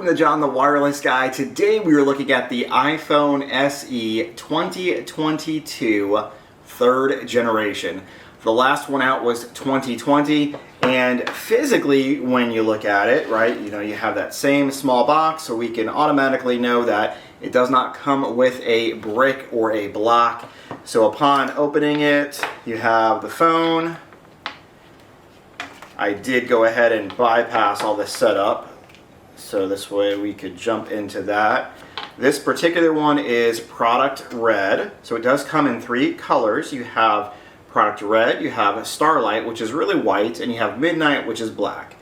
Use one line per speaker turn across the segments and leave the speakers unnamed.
welcome to Jon the Wireless Guy. Today we are looking at the iPhone SE 2022 third generation. The last one out was 2020, and physically when you look at it, right, you have that same small box, so we can automatically know that it does not come with a brick or a block. So upon opening it, you have the phone. I did go ahead and bypass all this setup, so this way we could jump into that. This particular one is product red, so it does come in three colors. You have product red, you have starlight, which is really white, and you have midnight, which is black.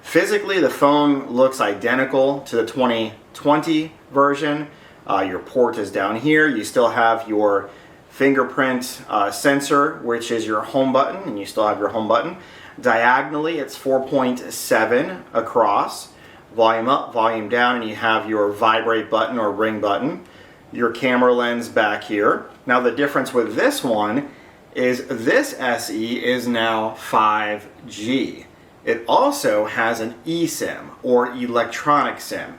Physically, the phone looks identical to the 2020 version. Your port is down here. You still have your fingerprint sensor, which is your home button, and you still have your home button. Diagonally, it's 4.7 across. Volume up, volume down, and you have your vibrate button or ring button. Your camera lens back here. Now the difference with this one is this SE is now 5G. It also has an eSIM or electronic SIM.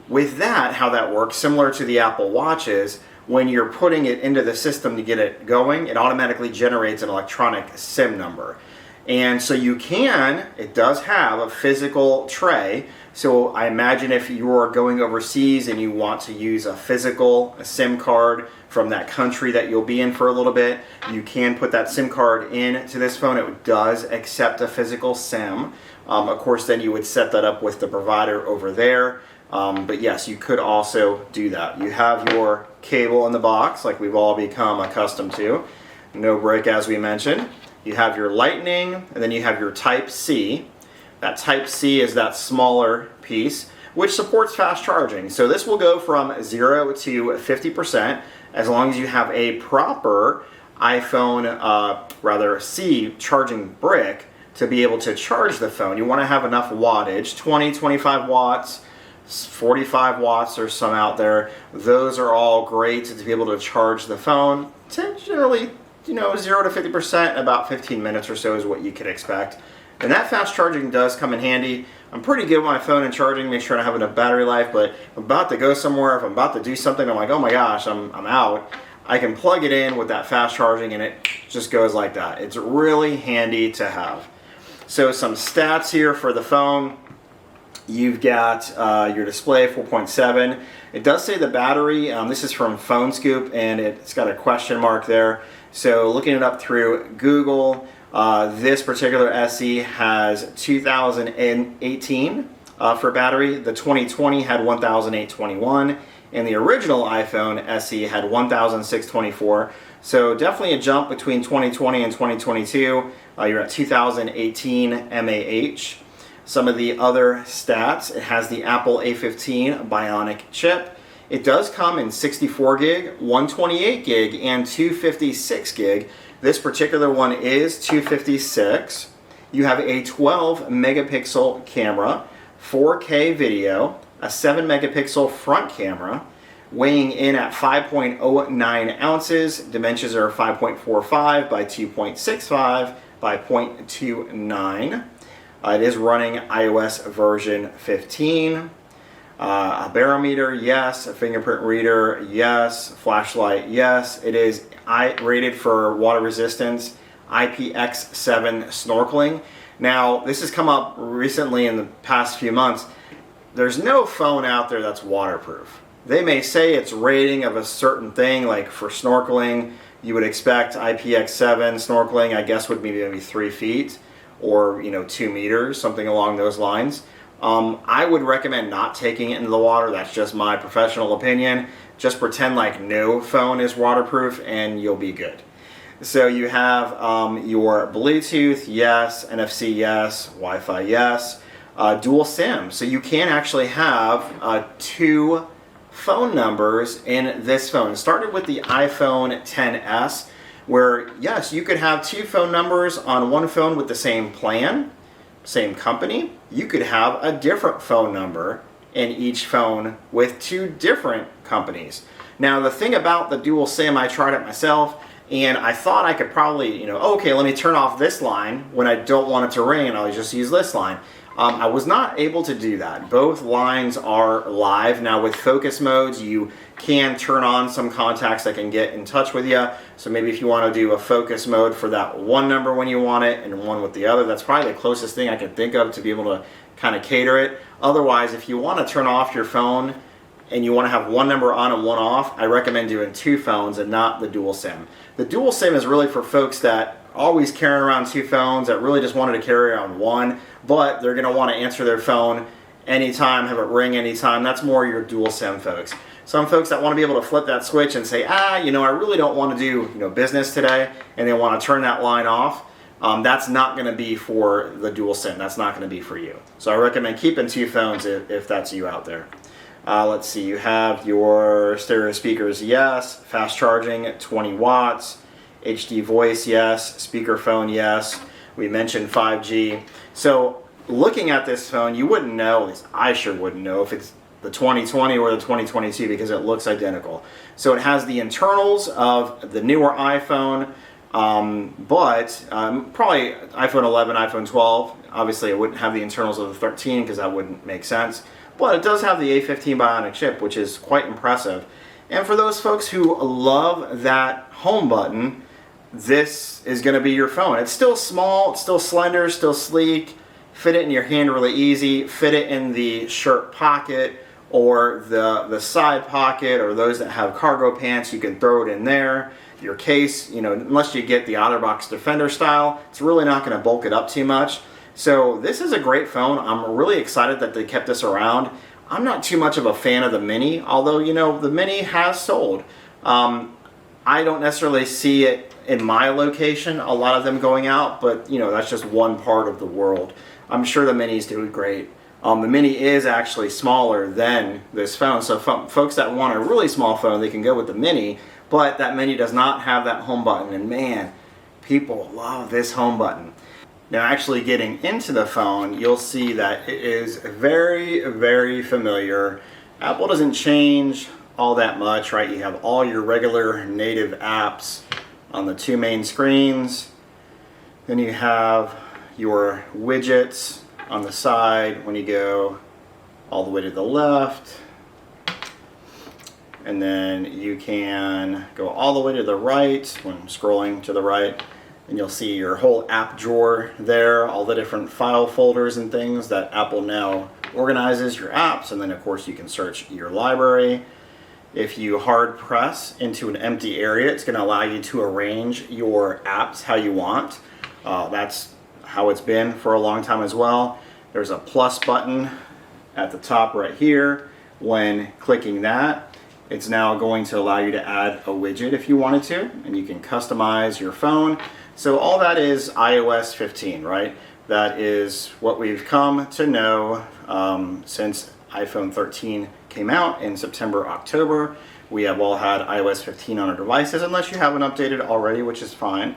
With that, how that works, similar to the Apple Watches, when you're putting it into the system to get it going, it automatically generates an electronic SIM number. And so it does have a physical tray. So I imagine if you're going overseas and you want to use a SIM card from that country that you'll be in for a little bit, you can put that SIM card into this phone. It does accept a physical SIM. Of course, then you would set that up with the provider over there. But yes, you could also do that. You have your cable in the box like we've all become accustomed to. No brick, as we mentioned. You have your Lightning, and then you have your Type-C. That Type-C is that smaller piece, which supports fast charging. So this will go from 0 to 50% as long as you have a proper iPhone, C charging brick to be able to charge the phone. You want to have enough wattage, 20, 25 watts, 45 watts, there's some out there. Those are all great to be able to charge the phone. Generally, 0 to 50%, about 15 minutes or so is what you could expect. And that fast charging does come in handy. I'm pretty good with my phone and charging, make sure I have enough battery life, but if I'm about to go somewhere, if I'm about to do something, I'm like, oh my gosh, I'm out. I can plug it in with that fast charging and it just goes like that. It's really handy to have. So some stats here for the phone. You've got your display, 4.7. It does say the battery, this is from Phone Scoop, and it's got a question mark there. So looking it up through Google, this particular SE has 2018 for battery. The 2020 had 1821, and the original iPhone SE had 1624. So definitely a jump between 2020 and 2022. You're at 2018 mAh. Some of the other stats, it has the Apple A15 Bionic Chip. It does come in 64 gig, 128 gig, and 256 gig. This particular one is 256. You have a 12 megapixel camera, 4K video, a 7 megapixel front camera, weighing in at 5.09 ounces. Dimensions are 5.45 by 2.65 by 0.29. It is running iOS version 15. A barometer, yes. A fingerprint reader, yes. Flashlight, yes. It is rated for water resistance, IPX7 snorkeling. Now, this has come up recently in the past few months. There's no phone out there that's waterproof. They may say it's rating of a certain thing, like for snorkeling, you would expect IPX7 snorkeling, I guess, would be maybe 3 feet or 2 meters, something along those lines. I would recommend not taking it into the water. That's just my professional opinion. Just pretend like no phone is waterproof and you'll be good. So you have your Bluetooth, yes. NFC, yes. Wi-Fi, yes. Dual SIM. So you can actually have 2 phone numbers in this phone. It started with the iPhone XS, where yes, you could have 2 phone numbers on one phone with the same plan, same company. You could have a different phone number in each phone with 2 different companies. Now the thing about the dual SIM, I tried it myself and I thought I could probably, okay, let me turn off this line when I don't want it to ring and I'll just use this line. I was not able to do that. Both lines are live. Now with focus modes, you can turn on some contacts that can get in touch with you. So maybe if you want to do a focus mode for that one number when you want it and one with the other, that's probably the closest thing I can think of to be able to kind of cater it. Otherwise, if you want to turn off your phone and you want to have one number on and one off, I recommend doing 2 phones and not the dual SIM. The dual SIM is really for folks that always carrying around 2 phones, that really just wanted to carry around one, but they're going to want to answer their phone anytime, have it ring anytime. That's more your dual SIM folks. Some folks that want to be able to flip that switch and say, I really don't want to do business today, and they want to turn that line off. That's not going to be for the dual SIM. That's not going to be for you. So I recommend keeping 2 phones if that's you out there. Let's see, you have your stereo speakers, yes. Fast charging, 20 watts. HD voice, yes. Speakerphone, yes. We mentioned 5G. So looking at this phone, you wouldn't know, at least I sure wouldn't know, if it's the 2020 or the 2022 because it looks identical. So it has the internals of the newer iPhone, but probably iPhone 11, iPhone 12. Obviously it wouldn't have the internals of the 13 because that wouldn't make sense. But it does have the A15 Bionic Chip, which is quite impressive. And for those folks who love that home button, this is going to be your phone. It's still small, it's still slender, still sleek. Fit it in your hand really easy. Fit it in the shirt pocket or the side pocket, or those that have cargo pants, you can throw it in there. Your case, unless you get the OtterBox Defender style, it's really not going to bulk it up too much. So this is a great phone. I'm really excited that they kept this around. I'm not too much of a fan of the Mini, although the Mini has sold. I don't necessarily see it in my location, a lot of them going out, but that's just one part of the world. I'm sure the Mini's doing great. The Mini is actually smaller than this phone, so folks that want a really small phone, they can go with the Mini, but that Mini does not have that home button, and man, people love this home button. Now actually getting into the phone, you'll see that it is very, very familiar. Apple doesn't change all that much, right? You have all your regular native apps on the 2 main screens. Then you have your widgets on the side when you go all the way to the left. And then you can go all the way to the right when scrolling to the right. And you'll see your whole app drawer there, all the different file folders and things that Apple now organizes your apps. And then of course you can search your library. If you hard press into an empty area, it's going to allow you to arrange your apps how you want. That's how it's been for a long time as well. There's a plus button at the top right here. When clicking that, it's now going to allow you to add a widget if you wanted to, and you can customize your phone. So all that is iOS 15, right? That is what we've come to know since iPhone 13 came out in September, October. We have all had iOS 15 on our devices, unless you haven't updated already, which is fine.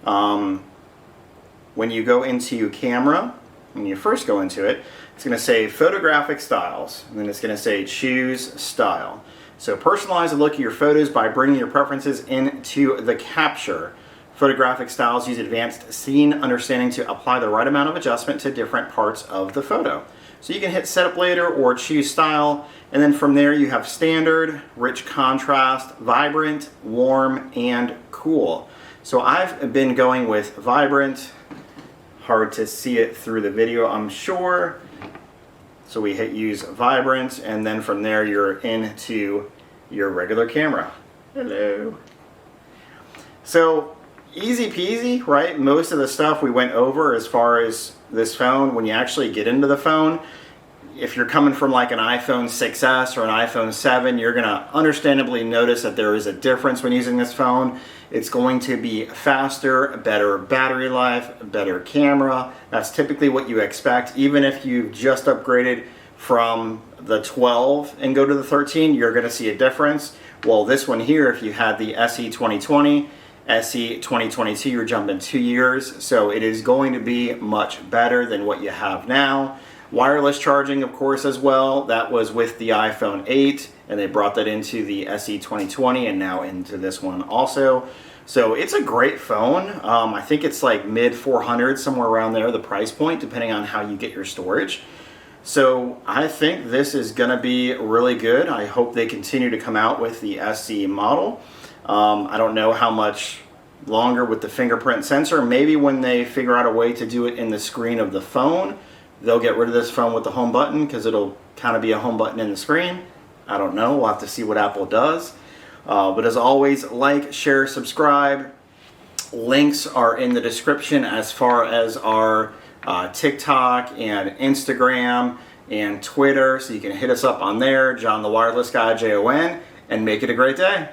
When you go into camera, when you first go into it, it's going to say photographic styles, and then it's going to say choose style. So personalize the look of your photos by bringing your preferences into the capture. Photographic styles use advanced scene understanding to apply the right amount of adjustment to different parts of the photo. So you can hit setup later or choose style, and then from there you have standard, rich contrast, vibrant, warm, and cool. So I've been going with vibrant. Hard to see it through the video, I'm sure. So we hit use vibrant, and then from there you're into your regular camera. Hello. So easy peasy, right? Most of the stuff we went over as far as this phone. When you actually get into the phone, if you're coming from like an iPhone 6S or an iPhone 7, you're going to understandably notice that there is a difference when using this phone. It's going to be faster, better battery life, better camera. That's typically what you expect. Even if you've just upgraded from the 12 and go to the 13, you're going to see a difference. Well, this one here, if you had the SE 2020, SE 2022, you're jumping 2 years. So it is going to be much better than what you have now. Wireless charging, of course, as well. That was with the iPhone 8, and they brought that into the SE 2020 and now into this one also. So it's a great phone. I think it's like mid 400s, somewhere around there, the price point, depending on how you get your storage. So I think this is going to be really good. I hope they continue to come out with the SE model. I don't know how much longer with the fingerprint sensor. Maybe when they figure out a way to do it in the screen of the phone, they'll get rid of this phone with the home button, because it'll kind of be a home button in the screen. I don't know. We'll have to see what Apple does. But as always, like, share, subscribe. Links are in the description as far as our TikTok and Instagram and Twitter, so you can hit us up on there, Jon the Wireless Guy, Jon, and make it a great day.